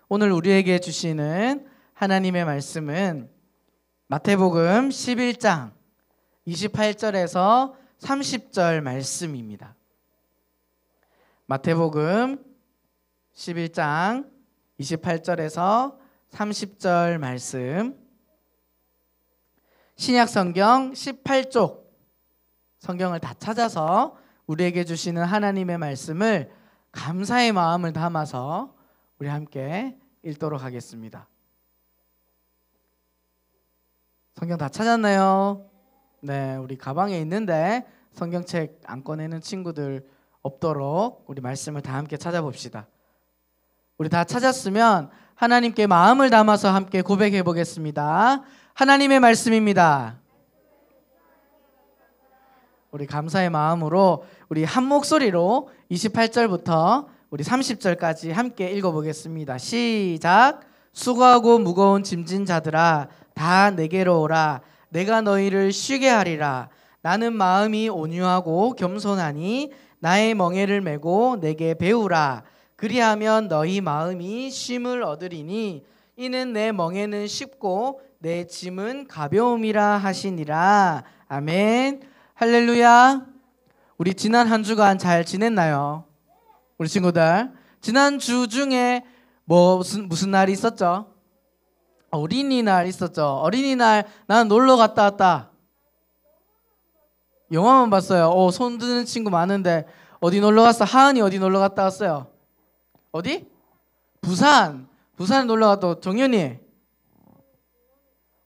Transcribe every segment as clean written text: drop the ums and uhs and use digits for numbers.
오늘 우리에게 주시는 하나님의 말씀은 마태복음 11장 28절에서 30절 말씀입니다. 마태복음 11장 28절에서 30절 말씀, 신약성경 18쪽 성경을 다 찾아서 우리에게 주시는 하나님의 말씀을 감사의 마음을 담아서 우리 함께 읽도록 하겠습니다. 성경 다 찾았나요? 네, 우리 가방에 있는데 성경책 안 꺼내는 친구들 없도록 우리 말씀을 다 함께 찾아봅시다. 우리 다 찾았으면 하나님께 마음을 담아서 함께 고백해 보겠습니다. 하나님의 말씀입니다. 우리 감사의 마음으로 우리 한 목소리로 28절부터 우리 30절까지 함께 읽어보겠습니다. 시작. 수고하고 무거운 짐진 자들아 다 내게로 오라. 내가 너희를 쉬게 하리라. 나는 마음이 온유하고 겸손하니 나의 멍에를 메고 내게 배우라. 그리하면 너희 마음이 쉼을 얻으리니 이는 내 멍에는 쉽고 내 짐은 가벼움이라 하시니라. 아멘. 할렐루야. 우리 지난 한 주간 잘 지냈나요? 우리 친구들, 지난 주 중에 무슨 날이 있었죠? 어린이날 있었죠. 어린이날 나는 놀러 갔다 왔다. 영화만 봤어요. 손 드는 친구 많은데 어디 놀러 갔어? 하은이 어디 놀러 갔다 왔어요? 어디? 부산 놀러 갔다 왔고, 정연이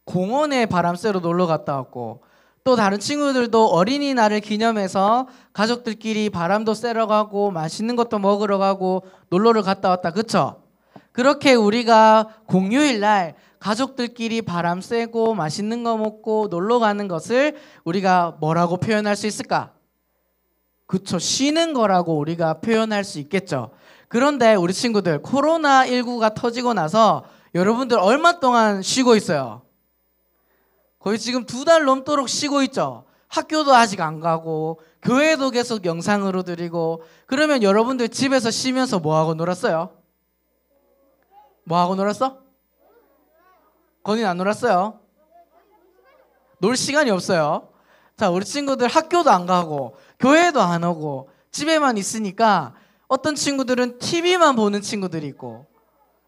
공원에 바람 쐬러 놀러 갔다 왔고, 또 다른 친구들도 어린이날을 기념해서 가족들끼리 바람도 쐬러 가고 맛있는 것도 먹으러 가고 놀러를 갔다 왔다. 그쵸? 그렇게 우리가 공휴일날 가족들끼리 바람 쐬고 맛있는 거 먹고 놀러 가는 것을 우리가 뭐라고 표현할 수 있을까? 그쵸? 쉬는 거라고 우리가 표현할 수 있겠죠. 그런데 우리 친구들, 코로나19가 터지고 나서 여러분들 얼마 동안 쉬고 있어요? 거의 지금 2달 넘도록 쉬고 있죠. 학교도 아직 안 가고 교회도 계속 영상으로 드리고. 그러면 여러분들 집에서 쉬면서 뭐하고 놀았어요? 뭐하고 놀았어? 건이는 안 놀았어요? 놀 시간이 없어요. 자, 우리 친구들 학교도 안 가고 교회도 안 오고 집에만 있으니까 어떤 친구들은 TV만 보는 친구들이 있고,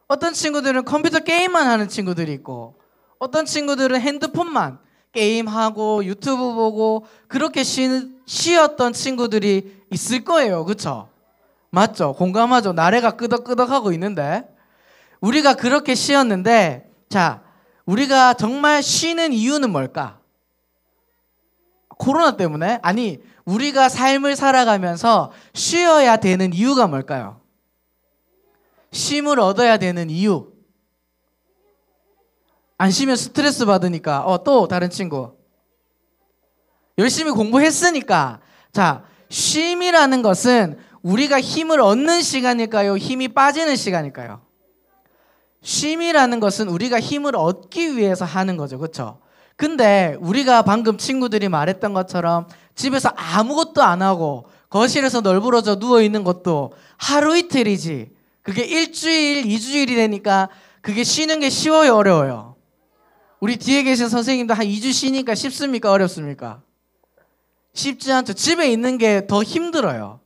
어떤 친구들은 컴퓨터 게임만 하는 친구들이 있고, 어떤 친구들은 핸드폰만 게임하고 유튜브 보고 그렇게 쉬었던 친구들이 있을 거예요. 그쵸? 맞죠? 공감하죠? 나래가 끄덕끄덕하고 있는데, 우리가 그렇게 쉬었는데, 자, 우리가 정말 쉬는 이유는 뭘까? 코로나 때문에? 아니, 우리가 삶을 살아가면서 쉬어야 되는 이유가 뭘까요? 쉼을 얻어야 되는 이유. 안 쉬면 스트레스 받으니까. 또 다른 친구. 열심히 공부했으니까. 자, 쉼이라는 것은 우리가 힘을 얻는 시간일까요? 힘이 빠지는 시간일까요? 쉼이라는 것은 우리가 힘을 얻기 위해서 하는 거죠. 그렇죠? 근데 우리가 방금 친구들이 말했던 것처럼 집에서 아무것도 안 하고 거실에서 널브러져 누워있는 것도 하루 이틀이지, 그게 일주일, 2주일이 되니까 그게 쉬는 게 쉬워요, 어려워요? 우리 뒤에 계신 선생님도 한 2주 쉬니까 쉽습니까? 어렵습니까? 쉽지 않죠. 집에 있는 게 더 힘들어요.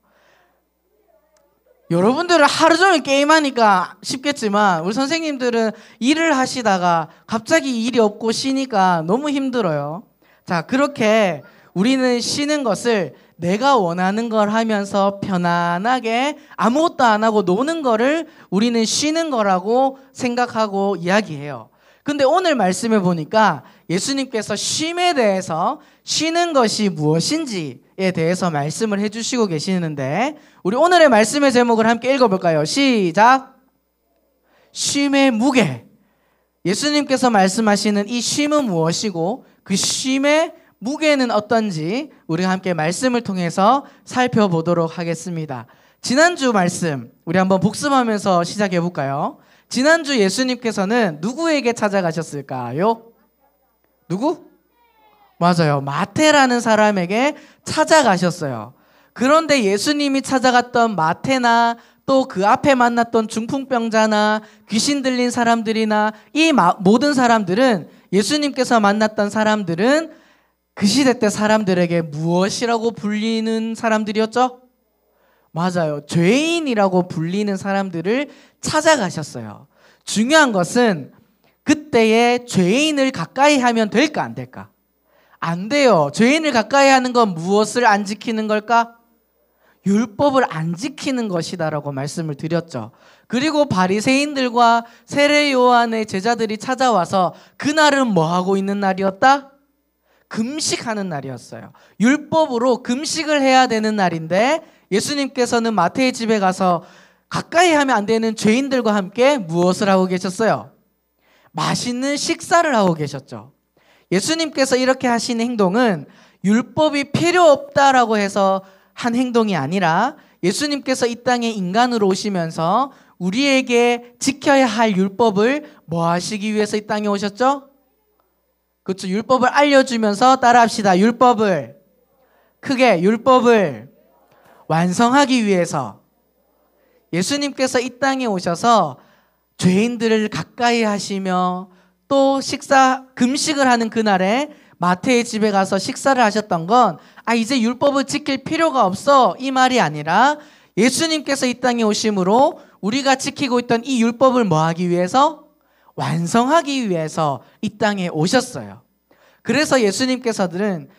여러분들은 하루 종일 게임하니까 쉽겠지만 우리 선생님들은 일을 하시다가 갑자기 일이 없고 쉬니까 너무 힘들어요. 자, 그렇게 우리는 쉬는 것을 내가 원하는 걸 하면서 편안하게 아무것도 안 하고 노는 거를 우리는 쉬는 거라고 생각하고 이야기해요. 근데 오늘 말씀에 보니까 예수님께서 쉼에 대해서, 쉬는 것이 무엇인지에 대해서 말씀을 해주시고 계시는데, 우리 오늘의 말씀의 제목을 함께 읽어볼까요? 시작. 쉼의 무게. 예수님께서 말씀하시는 이 쉼은 무엇이고 그 쉼의 무게는 어떤지 우리가 함께 말씀을 통해서 살펴보도록 하겠습니다. 지난주 말씀 우리 한번 복습하면서 시작해볼까요? 지난주 예수님께서는 누구에게 찾아가셨을까요? 누구? 맞아요. 마태라는 사람에게 찾아가셨어요. 그런데 예수님이 찾아갔던 마태나 또 그 앞에 만났던 중풍병자나 귀신 들린 사람들이나 이 모든 사람들은, 예수님께서 만났던 사람들은 그 시대 때 사람들에게 무엇이라고 불리는 사람들이었죠? 맞아요. 죄인이라고 불리는 사람들을 찾아가셨어요. 중요한 것은 그때의 죄인을 가까이 하면 될까 안 될까? 안 돼요. 죄인을 가까이 하는 건 무엇을 안 지키는 걸까? 율법을 안 지키는 것이다라고 말씀을 드렸죠. 그리고 바리새인들과 세례 요한의 제자들이 찾아와서 그날은 뭐 하고 있는 날이었다? 금식하는 날이었어요. 율법으로 금식을 해야 되는 날인데 예수님께서는 마태의 집에 가서 가까이 하면 안 되는 죄인들과 함께 무엇을 하고 계셨어요? 맛있는 식사를 하고 계셨죠. 예수님께서 이렇게 하신 행동은 율법이 필요 없다라고 해서 한 행동이 아니라, 예수님께서 이 땅에 인간으로 오시면서 우리에게 지켜야 할 율법을 뭐 하시기 위해서 이 땅에 오셨죠? 그렇죠. 율법을 알려주면서 따라합시다. 율법을, 크게 율법을 완성하기 위해서 예수님께서 이 땅에 오셔서 죄인들을 가까이 하시며 또 금식을 하는 그날에 마태의 집에 가서 식사를 하셨던 건 이제 율법을 지킬 필요가 없어 이 말이 아니라, 예수님께서 이 땅에 오심으로 우리가 지키고 있던 이 율법을 뭐 하기 위해서? 완성하기 위해서 이 땅에 오셨어요. 그래서 예수님께서는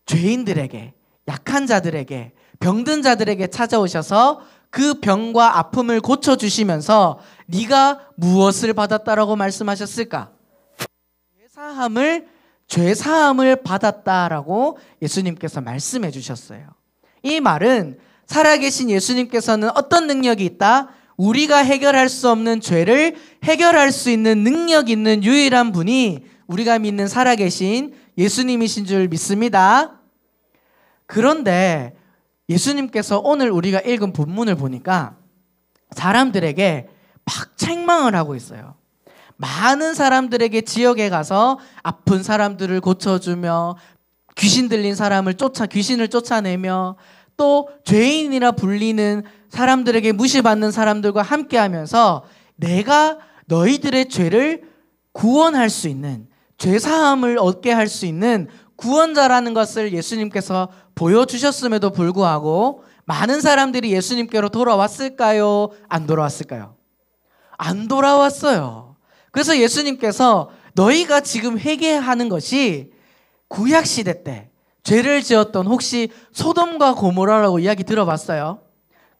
죄인들에게, 약한 자들에게, 병든 자들에게 찾아오셔서 그 병과 아픔을 고쳐주시면서 네가 무엇을 받았다라고 말씀하셨을까? 죄사함을 받았다라고 예수님께서 말씀해 주셨어요. 이 말은 살아계신 예수님께서는 어떤 능력이 있다? 우리가 해결할 수 없는 죄를 해결할 수 있는 능력 있는 유일한 분이 우리가 믿는 살아계신 예수님이신 줄 믿습니다. 그런데 예수님께서 오늘 우리가 읽은 본문을 보니까 사람들에게 막 책망을 하고 있어요. 많은 사람들에게 지역에 가서 아픈 사람들을 고쳐주며 귀신 들린 사람을 귀신을 쫓아내며 또 죄인이라 불리는 사람들에게 무시받는 사람들과 함께하면서 내가 너희들의 죄를 구원할 수 있는, 죄사함을 얻게 할 수 있는 구원자라는 것을 예수님께서 보여주셨음에도 불구하고 많은 사람들이 예수님께로 돌아왔을까요? 안 돌아왔을까요? 안 돌아왔어요. 그래서 예수님께서 너희가 지금 회개하는 것이 구약시대 때 죄를 지었던, 혹시 소돔과 고모라라고 이야기 들어봤어요?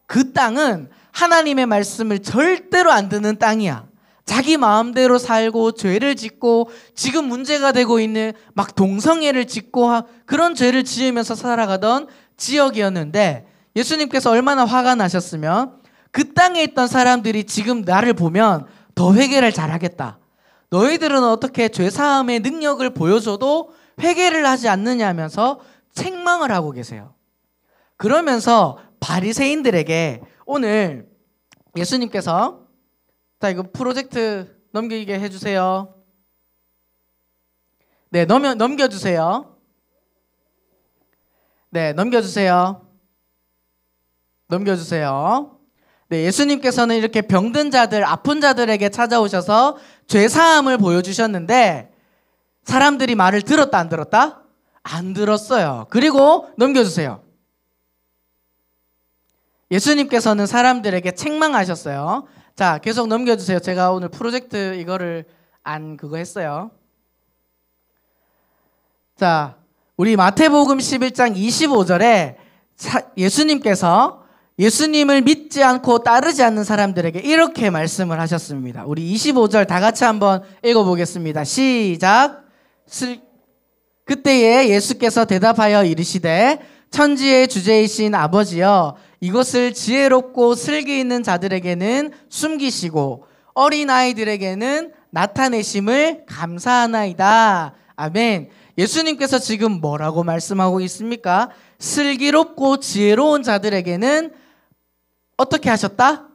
그 땅은 하나님의 말씀을 절대로 안 듣는 땅이야. 자기 마음대로 살고 죄를 짓고 지금 문제가 되고 있는 막 동성애를 짓고 그런 죄를 지으면서 살아가던 지역이었는데, 예수님께서 얼마나 화가 나셨으면 그 땅에 있던 사람들이 지금 나를 보면 더 회개를 잘하겠다. 너희들은 어떻게 죄사함의 능력을 보여줘도 회개를 하지 않느냐면서 책망을 하고 계세요. 그러면서 바리새인들에게 오늘 예수님께서, 자, 이거 프로젝트 넘기게 해주세요. 네, 넘겨주세요. 네, 넘겨주세요. 네, 예수님께서는 이렇게 병든 자들, 아픈 자들에게 찾아오셔서 죄사함을 보여주셨는데 사람들이 말을 들었다 안 들었다? 안 들었어요. 그리고 넘겨주세요. 예수님께서는 사람들에게 책망하셨어요. 자, 계속 넘겨주세요. 제가 오늘 프로젝트 이거를 그거 했어요. 자, 우리 마태복음 11장 25절에 예수님께서 예수님을 믿지 않고 따르지 않는 사람들에게 이렇게 말씀을 하셨습니다. 우리 25절 다 같이 한번 읽어보겠습니다. 시작. 그때에 예수께서 대답하여 이르시되 천지의 주제이신 아버지여, 이것을 지혜롭고 슬기 있는 자들에게는 숨기시고 어린아이들에게는 나타내심을 감사하나이다. 아멘. 예수님께서 지금 뭐라고 말씀하고 있습니까? 슬기롭고 지혜로운 자들에게는 어떻게 하셨다?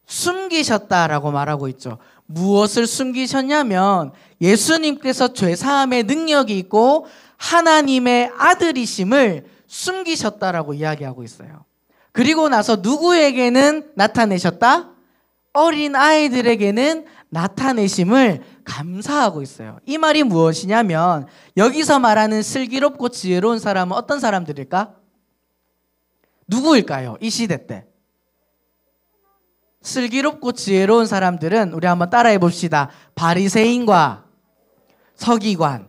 숨기셨다라고 말하고 있죠. 무엇을 숨기셨냐면 예수님께서 죄사함의 능력이 있고 하나님의 아들이심을 숨기셨다라고 이야기하고 있어요. 그리고 나서 누구에게는 나타내셨다? 어린 아이들에게는 나타내심을 감사하고 있어요. 이 말이 무엇이냐면 여기서 말하는 슬기롭고 지혜로운 사람은 어떤 사람들일까? 누구일까요? 이 시대 때. 슬기롭고 지혜로운 사람들은 우리 한번 따라해 봅시다. 바리새인과 서기관.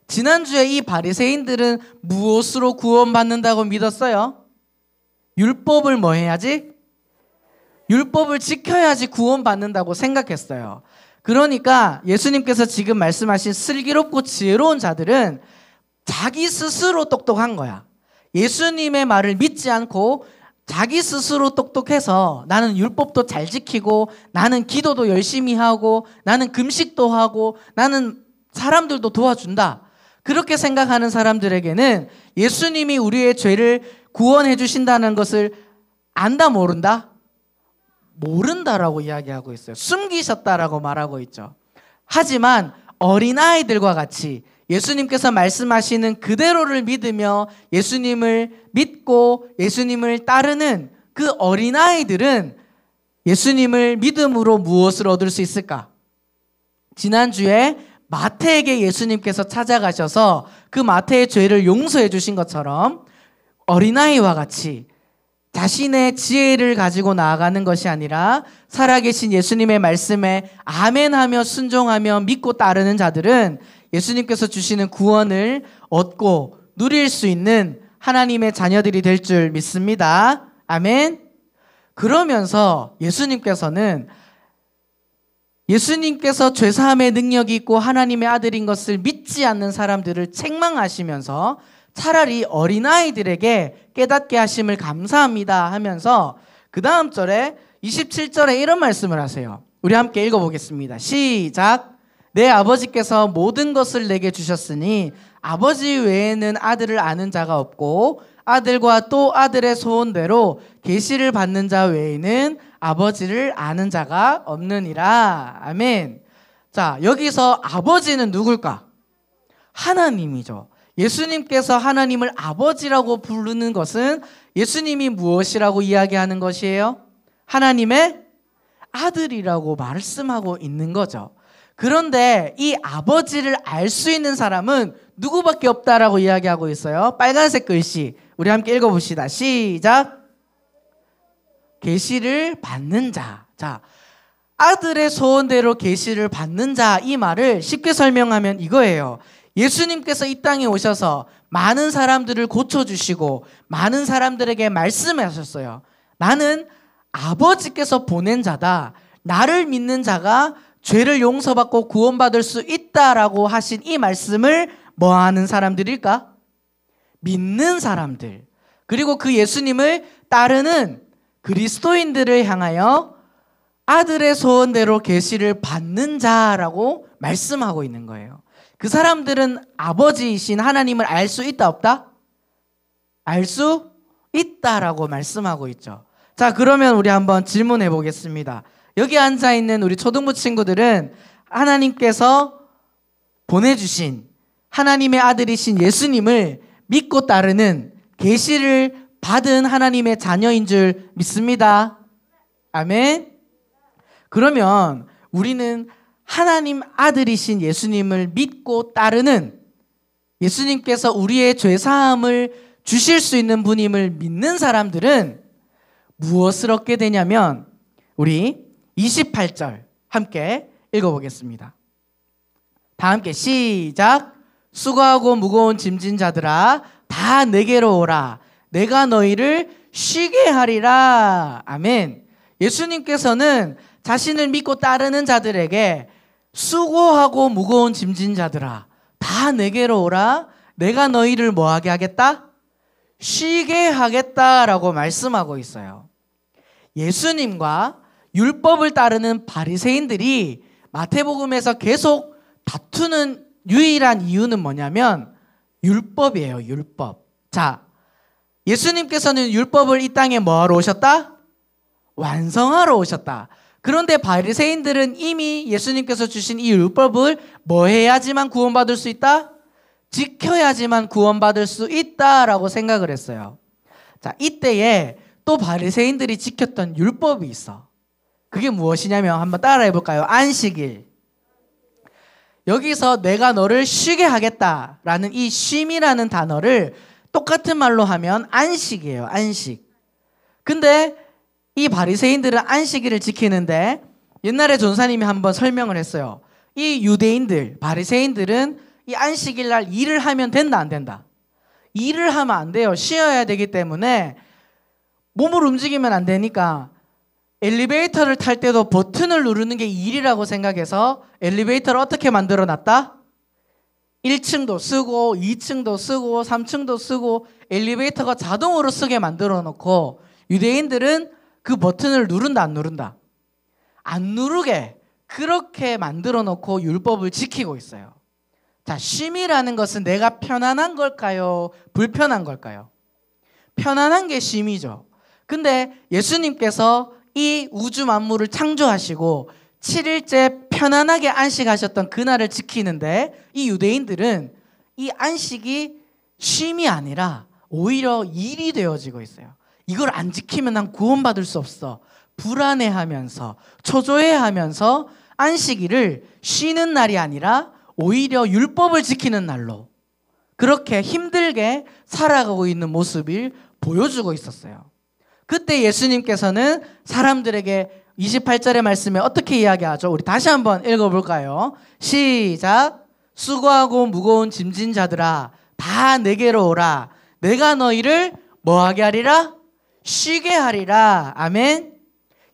지난주에 이 바리새인들은 무엇으로 구원받는다고 믿었어요? 율법을 뭐 해야지? 율법을 지켜야지 구원받는다고 생각했어요. 그러니까 예수님께서 지금 말씀하신 슬기롭고 지혜로운 자들은 자기 스스로 똑똑한 거야. 예수님의 말을 믿지 않고 자기 스스로 똑똑해서 나는 율법도 잘 지키고 나는 기도도 열심히 하고 나는 금식도 하고 나는 사람들도 도와준다. 그렇게 생각하는 사람들에게는 예수님이 우리의 죄를 구원해 주신다는 것을 안다 모른다? 모른다라고 이야기하고 있어요. 숨기셨다라고 말하고 있죠. 하지만 어린아이들과 같이 예수님께서 말씀하시는 그대로를 믿으며 예수님을 믿고 예수님을 따르는 그 어린아이들은 예수님을 믿음으로 무엇을 얻을 수 있을까? 지난주에 마태에게 예수님께서 찾아가셔서 그 마태의 죄를 용서해 주신 것처럼 어린아이와 같이 자신의 지혜를 가지고 나아가는 것이 아니라 살아계신 예수님의 말씀에 아멘하며 순종하며 믿고 따르는 자들은 예수님께서 주시는 구원을 얻고 누릴 수 있는 하나님의 자녀들이 될 줄 믿습니다. 아멘. 그러면서 예수님께서 죄사함의 능력이 있고 하나님의 아들인 것을 믿지 않는 사람들을 책망하시면서 차라리 어린아이들에게 깨닫게 하심을 감사합니다 하면서 그 다음 절에 27절에 이런 말씀을 하세요. 우리 함께 읽어보겠습니다. 시작. 내 아버지께서 모든 것을 내게 주셨으니 아버지 외에는 아들을 아는 자가 없고 아들과 또 아들의 소원대로 계시를 받는 자 외에는 아버지를 아는 자가 없느니라. 아멘. 자, 여기서 아버지는 누굴까? 하나님이죠. 예수님께서 하나님을 아버지라고 부르는 것은 예수님이 무엇이라고 이야기하는 것이에요? 하나님의 아들이라고 말씀하고 있는 거죠. 그런데 이 아버지를 알 수 있는 사람은 누구밖에 없다라고 이야기하고 있어요. 빨간색 글씨 우리 함께 읽어봅시다. 시작. 계시를 받는 자. 자, 아들의 소원대로 계시를 받는 자, 이 말을 쉽게 설명하면 이거예요. 예수님께서 이 땅에 오셔서 많은 사람들을 고쳐주시고 많은 사람들에게 말씀하셨어요. 나는 아버지께서 보낸 자다. 나를 믿는 자가 죄를 용서받고 구원받을 수 있다라고 하신 이 말씀을 뭐하는 사람들일까? 믿는 사람들. 그리고 그 예수님을 따르는 그리스도인들을 향하여 아들의 소원대로 계시를 받는 자라고 말씀하고 있는 거예요. 그 사람들은 아버지이신 하나님을 알 수 있다 없다? 알 수 있다라고 말씀하고 있죠. 자, 그러면 우리 한번 질문해 보겠습니다. 여기 앉아있는 우리 초등부 친구들은 하나님께서 보내주신 하나님의 아들이신 예수님을 믿고 따르는 계시를 받은 하나님의 자녀인 줄 믿습니다. 아멘. 그러면 우리는 하나님 아들이신 예수님을 믿고 따르는 예수님께서 우리의 죄사함을 주실 수 있는 분임을 믿는 사람들은 무엇을 얻게 되냐면 우리 28절 함께 읽어보겠습니다. 다 함께 시작. 수고하고 무거운 짐진 자들아 다 내게로 오라. 내가 너희를 쉬게 하리라. 아멘. 예수님께서는 자신을 믿고 따르는 자들에게 수고하고 무거운 짐진 자들아 다 내게로 오라. 내가 너희를 뭐하게 하겠다? 쉬게 하겠다라고 말씀하고 있어요. 예수님과 율법을 따르는 바리새인들이 마태복음에서 계속 다투는 유일한 이유는 뭐냐면 율법이에요. 율법. 자, 예수님께서는 율법을 이 땅에 뭐하러 오셨다? 완성하러 오셨다. 그런데 바리새인들은 이미 예수님께서 주신 이 율법을 뭐 해야지만 구원받을 수 있다? 지켜야지만 구원받을 수 있다라고 생각을 했어요. 자, 이때에 또 바리새인들이 지켰던 율법이 있어. 그게 무엇이냐면 한번 따라해 볼까요? 안식일. 여기서 내가 너를 쉬게 하겠다라는 이 쉼이라는 단어를 똑같은 말로 하면 안식이에요. 안식. 근데 이 바리새인들은 안식일을 지키는데 옛날에 전사님이 한번 설명을 했어요. 이 유대인들, 바리새인들은 이 안식일 날 일을 하면 된다 안 된다? 일을 하면 안 돼요. 쉬어야 되기 때문에 몸을 움직이면 안 되니까 엘리베이터를 탈 때도 버튼을 누르는 게 일이라고 생각해서 엘리베이터를 어떻게 만들어 놨다? 1층도 쓰고 2층도 쓰고 3층도 쓰고 엘리베이터가 자동으로 쓰게 만들어 놓고 유대인들은 그 버튼을 누른다 안 누른다? 안 누르게 그렇게 만들어 놓고 율법을 지키고 있어요. 자, 쉼이라는 것은 내가 편안한 걸까요? 불편한 걸까요? 편안한 게 쉼이죠. 근데 예수님께서 이 우주 만물을 창조하시고 7일째 편안하게 안식하셨던 그날을 지키는데 이 유대인들은 이 안식이 쉼이 아니라 오히려 일이 되어지고 있어요. 이걸 안 지키면 난 구원받을 수 없어. 불안해하면서 초조해하면서 안식일을 쉬는 날이 아니라 오히려 율법을 지키는 날로 그렇게 힘들게 살아가고 있는 모습을 보여주고 있었어요. 그때 예수님께서는 사람들에게 28절의 말씀에 어떻게 이야기하죠? 우리 다시 한번 읽어볼까요? 시작. 수고하고 무거운 짐진 자들아 다 내게로 오라. 내가 너희를 뭐하게 하리라? 쉬게 하리라. 아멘.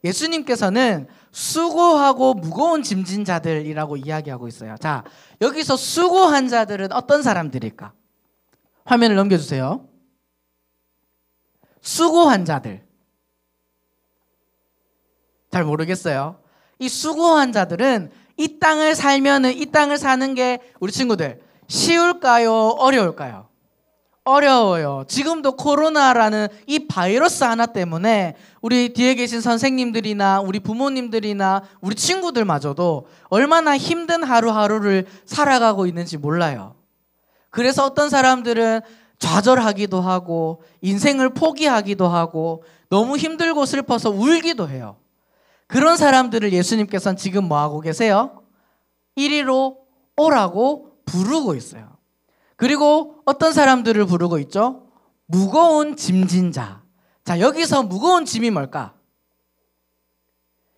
예수님께서는 수고하고 무거운 짐진 자들이라고 이야기하고 있어요. 자, 여기서 수고한 자들은 어떤 사람들일까? 화면을 넘겨주세요. 수고한 자들. 잘 모르겠어요. 이 수고한 자들은 이 땅을 살면은 이 땅을 사는 게 우리 친구들 쉬울까요? 어려울까요? 어려워요. 지금도 코로나라는 이 바이러스 하나 때문에 우리 뒤에 계신 선생님들이나 우리 부모님들이나 우리 친구들마저도 얼마나 힘든 하루하루를 살아가고 있는지 몰라요. 그래서 어떤 사람들은 좌절하기도 하고 인생을 포기하기도 하고 너무 힘들고 슬퍼서 울기도 해요. 그런 사람들을 예수님께서는 지금 뭐하고 계세요? 이리로 오라고 부르고 있어요. 그리고 어떤 사람들을 부르고 있죠? 무거운 짐진 자. 자, 여기서 무거운 짐이 뭘까?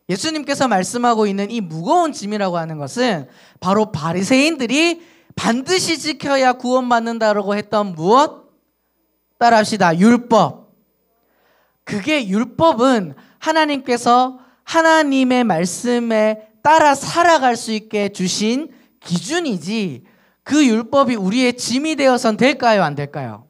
예수님께서 말씀하고 있는 이 무거운 짐이라고 하는 것은 바로 바리새인들이 반드시 지켜야 구원받는다라고 했던 무엇? 따라합시다. 율법. 그게 율법은 하나님께서 하나님의 말씀에 따라 살아갈 수 있게 주신 기준이지 그 율법이 우리의 짐이 되어선 될까요? 안 될까요?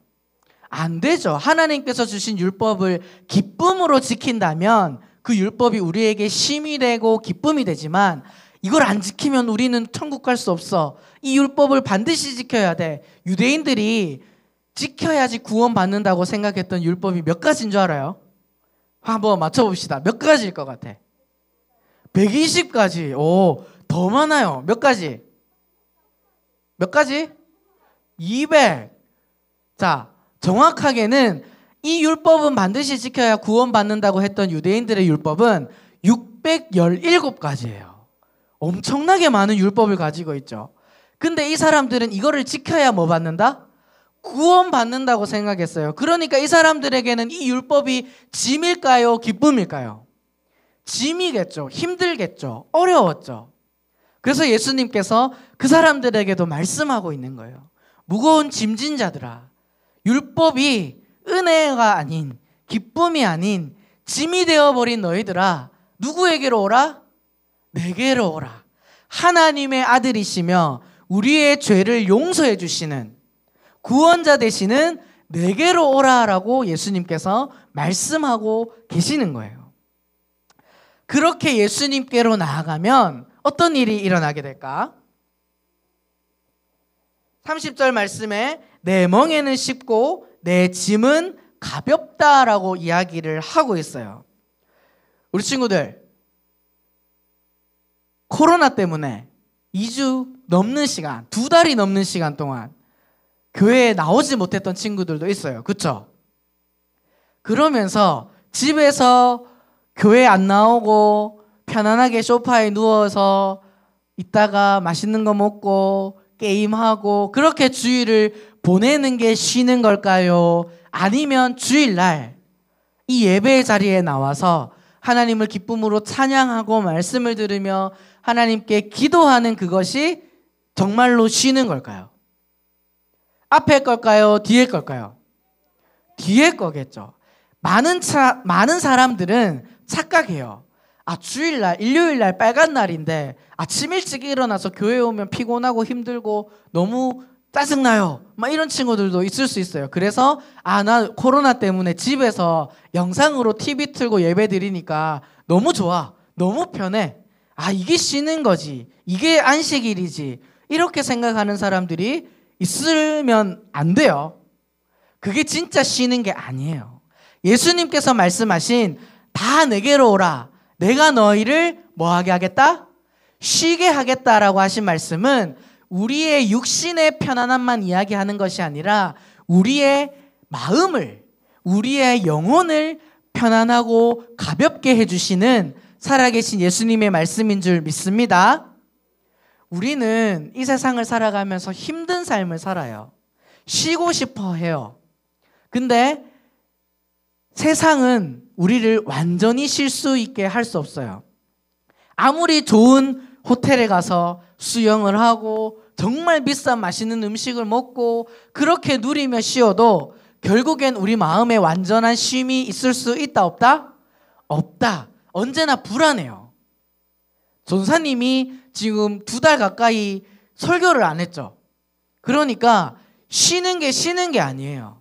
안 되죠. 하나님께서 주신 율법을 기쁨으로 지킨다면 그 율법이 우리에게 쉼이 되고 기쁨이 되지만 이걸 안 지키면 우리는 천국 갈 수 없어. 이 율법을 반드시 지켜야 돼. 유대인들이 지켜야지 구원받는다고 생각했던 율법이 몇 가지인 줄 알아요? 한번 맞춰봅시다. 몇 가지일 것 같아? 120가지. 오, 더 많아요. 몇 가지? 몇 가지? 200. 자, 정확하게는 이 율법은 반드시 지켜야 구원받는다고 했던 유대인들의 율법은 617가지예요. 엄청나게 많은 율법을 가지고 있죠. 근데 이 사람들은 이거를 지켜야 뭐 받는다? 구원받는다고 생각했어요. 그러니까 이 사람들에게는 이 율법이 짐일까요? 기쁨일까요? 짐이겠죠. 힘들겠죠. 어려웠죠. 그래서 예수님께서 그 사람들에게도 말씀하고 있는 거예요. 무거운 짐진 자들아, 율법이 은혜가 아닌 기쁨이 아닌 짐이 되어버린 너희들아, 누구에게로 오라? 내게로 오라. 하나님의 아들이시며 우리의 죄를 용서해 주시는 구원자 되시는 내게로 오라라고 예수님께서 말씀하고 계시는 거예요. 그렇게 예수님께로 나아가면 어떤 일이 일어나게 될까? 30절 말씀에 내 멍에는 쉽고 내 짐은 가볍다라고 이야기를 하고 있어요. 우리 친구들, 코로나 때문에 2주 넘는 시간, 2달이 넘는 시간 동안 교회에 나오지 못했던 친구들도 있어요. 그렇죠? 그러면서 집에서 교회 안 나오고 편안하게 소파에 누워서 있다가 맛있는 거 먹고 게임하고 그렇게 주일을 보내는 게 쉬는 걸까요? 아니면 주일날 이 예배의 자리에 나와서 하나님을 기쁨으로 찬양하고 말씀을 들으며 하나님께 기도하는 그것이 정말로 쉬는 걸까요? 앞에 걸까요? 뒤에 걸까요? 뒤에 거겠죠. 많은 사람들은 착각해요. 주일날, 일요일날 빨간 날인데 아침 일찍 일어나서 교회 오면 피곤하고 힘들고 너무 짜증나요. 막 이런 친구들도 있을 수 있어요. 그래서 나 코로나 때문에 집에서 영상으로 TV 틀고 예배 드리니까 너무 좋아. 너무 편해. 이게 쉬는 거지. 이게 안식일이지. 이렇게 생각하는 사람들이 있으면 안 돼요. 그게 진짜 쉬는 게 아니에요. 예수님께서 말씀하신 다 내게로 오라. 내가 너희를 뭐하게 하겠다? 쉬게 하겠다라고 하신 말씀은 우리의 육신의 편안함만 이야기하는 것이 아니라 우리의 마음을, 우리의 영혼을 편안하고 가볍게 해주시는 살아계신 예수님의 말씀인 줄 믿습니다. 우리는 이 세상을 살아가면서 힘든 삶을 살아요. 쉬고 싶어 해요. 근데 세상은 우리를 완전히 쉴 수 있게 할 수 없어요. 아무리 좋은 호텔에 가서 수영을 하고 정말 비싼 맛있는 음식을 먹고 그렇게 누리며 쉬어도 결국엔 우리 마음에 완전한 쉼이 있을 수 있다 없다? 없다. 언제나 불안해요. 전사님이 지금 2달 가까이 설교를 안 했죠. 그러니까 쉬는 게 아니에요.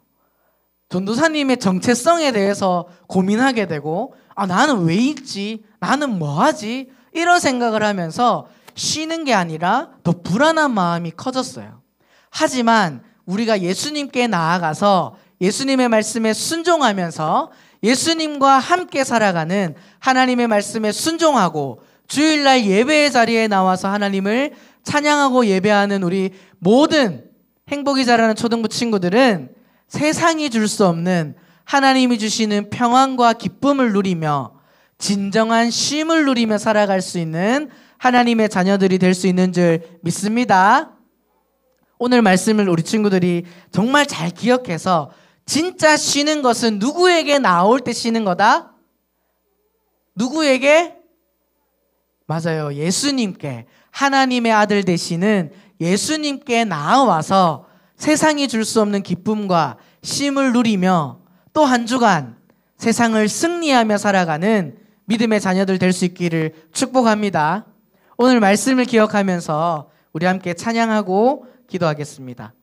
전도사님의 정체성에 대해서 고민하게 되고 나는 왜 있지? 나는 뭐 하지? 이런 생각을 하면서 쉬는 게 아니라 더 불안한 마음이 커졌어요. 하지만 우리가 예수님께 나아가서 예수님의 말씀에 순종하면서 예수님과 함께 살아가는 하나님의 말씀에 순종하고 주일날 예배의 자리에 나와서 하나님을 찬양하고 예배하는 우리 모든 행복이 자라는 초등부 친구들은 세상이 줄 수 없는 하나님이 주시는 평안과 기쁨을 누리며 진정한 쉼을 누리며 살아갈 수 있는 하나님의 자녀들이 될 수 있는 줄 믿습니다. 오늘 말씀을 우리 친구들이 정말 잘 기억해서 진짜 쉬는 것은 누구에게 나올 때 쉬는 거다? 누구에게? 맞아요. 예수님께, 하나님의 아들 되시는 예수님께 나아와서 세상이 줄 수 없는 기쁨과 쉼을 누리며 또 한 주간 세상을 승리하며 살아가는 믿음의 자녀들 될 수 있기를 축복합니다. 오늘 말씀을 기억하면서 우리 함께 찬양하고 기도하겠습니다.